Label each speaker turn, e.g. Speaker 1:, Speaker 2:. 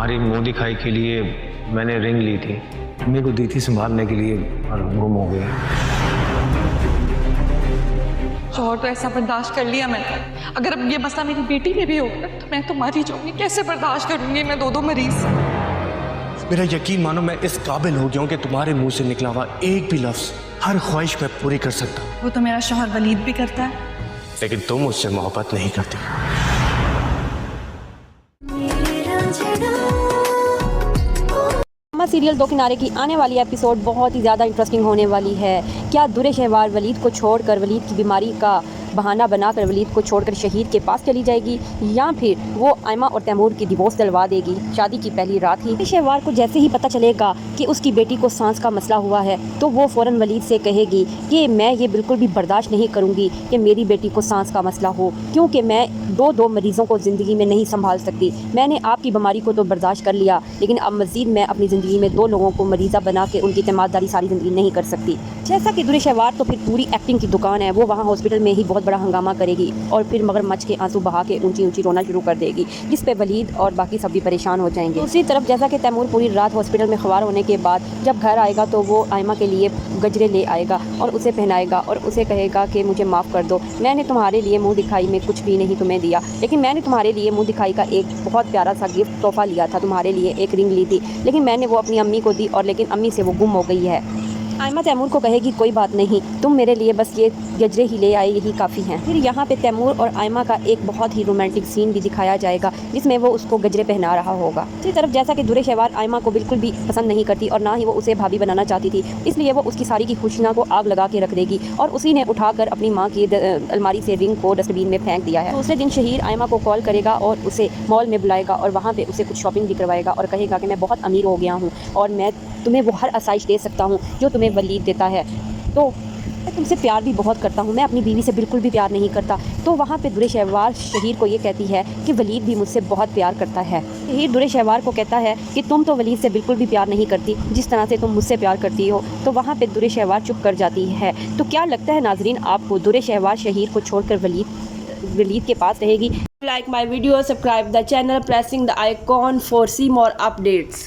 Speaker 1: तुम्हारी मुंह दिखाई के लिए मैंने रिंग ली थी, मेरे को दी थी संभालने के लिए और गुम हो गई।
Speaker 2: शौहर तो ऐसा बर्दाश्त कर लिया मैंने, अगर अब ये मसला मेरी बेटी में भी होगा तो मैं तो मर ही जाऊंगी। कैसे बर्दाश्त करूंगी मैं दो मरीज।
Speaker 3: मेरा यकीन मानो, मैं इस काबिल हो गया हूँ कि तुम्हारे मुंह से निकला हुआ एक भी लफ्ज हर ख्वाहिश मैं पूरी कर सकता।
Speaker 2: वो तो मेरा शौहर वलीद भी करता है,
Speaker 3: लेकिन तुम उससे मोहब्बत नहीं करती।
Speaker 4: सीरियल दो किनारे की आने वाली एपिसोड बहुत ही ज़्यादा इंटरेस्टिंग होने वाली है। क्या दुरे शहवार वलीद को छोड़कर, वलीद की बीमारी का बहाना बनाकर वलीद को छोड़कर शहीद के पास चली जाएगी, या फिर वो आयमा और तैमूर की डिवोर्स दिलवा देगी शादी की पहली रात ही। शहवार को जैसे ही पता चलेगा कि उसकी बेटी को सांस का मसला हुआ है तो वो फ़ौरन वलीद से कहेगी कि मैं ये बिल्कुल भी बर्दाश्त नहीं करूँगी कि मेरी बेटी को सांस का मसला हो, क्योंकि मैं दो मरीज़ों को ज़िंदगी में नहीं संभाल सकती। मैंने आपकी बीमारी को तो बर्दाश्त कर लिया, लेकिन अब मज़ीद मैं अपनी ज़िंदगी में 2 लोगों को मरीज़ा बना के उनकी तमादारी सारी ज़िंदगी नहीं कर सकती। जैसा कि दुरे शहवार तो फिर पूरी एक्टिंग की दुकान है, वो वहाँ हॉस्पिटल में ही बहुत बड़ा हंगामा करेगी और फिर मगरमच्छ के आंसू बहा के ऊंची ऊंची रोना शुरू कर देगी, जिस पे वलीद और बाकी सब भी परेशान हो जाएंगे। दूसरी तरफ जैसा कि तैमूर पूरी रात हॉस्पिटल में ख्वार होने के बाद जब घर आएगा तो वो आयमा के लिए गजरे ले आएगा और उसे पहनाएगा और उसे कहेगा कि मुझे माफ़ कर दो, मैंने तुम्हारे लिए मुँह दिखाई में कुछ भी नहीं तुम्हें दिया, लेकिन मैंने तुम्हारे लिए मुँह दिखाई का एक बहुत प्यारा सा गिफ्ट तोहफा लिया था, तुम्हारे लिए एक रिंग ली थी, लेकिन मैंने वो अपनी अम्मी को दी और लेकिन अम्मी से वो गुम हो गई है। आयमा तैमूर को कहेगी कोई बात नहीं, तुम मेरे लिए बस ये गजरे ही ले आए, यही काफ़ी हैं। फिर यहाँ पे तैमूर और आयमा का एक बहुत ही रोमांटिक सीन भी दिखाया जाएगा जिसमें वो उसको गजरे पहना रहा होगा। दूसरी तरफ जैसा कि दुरे शहवार आयमा को बिल्कुल भी पसंद नहीं करती और ना ही वो उसे भाभी बनाना चाहती थी, इसलिए वो उसकी सारी की खुशियाँ को आग लगा के रख देगी और उसी ने उठाकर अपनी माँ की अलमारी से रिंग को डस्टबिन में फेंक दिया है। दूसरे दिन शहीर आयमा को कॉल करेगा और उसे मॉल में बुलाएगा और वहाँ पर उसे कुछ शॉपिंग भी करवाएगा और कहेगा कि मैं बहुत अमीर हो गया हूँ और मैं तुम्हें वो हर आसाइश दे सकता हूँ जो तुम्हें वलीद देता है, तो मैं तुमसे प्यार भी बहुत करता हूँ, मैं अपनी बीवी से बिल्कुल भी प्यार नहीं करता। तो वहाँ पे दुरे शहवार शहीर को ये कहती है कि वलीद भी मुझसे बहुत प्यार करता है। शहीर दुरे शहवार को कहता है कि तुम तो वलीद से बिल्कुल भी प्यार नहीं करती जिस तरह से तुम मुझसे प्यार करती हो। तो वहाँ पे दुरे शहवार चुप कर जाती है। तो क्या लगता है नाजरीन आपको, दुरे शहवार शहीर को छोड़कर वलीद के पास रहेगी?
Speaker 5: Like my video, subscribe the channel, pressing the icon for see more updates.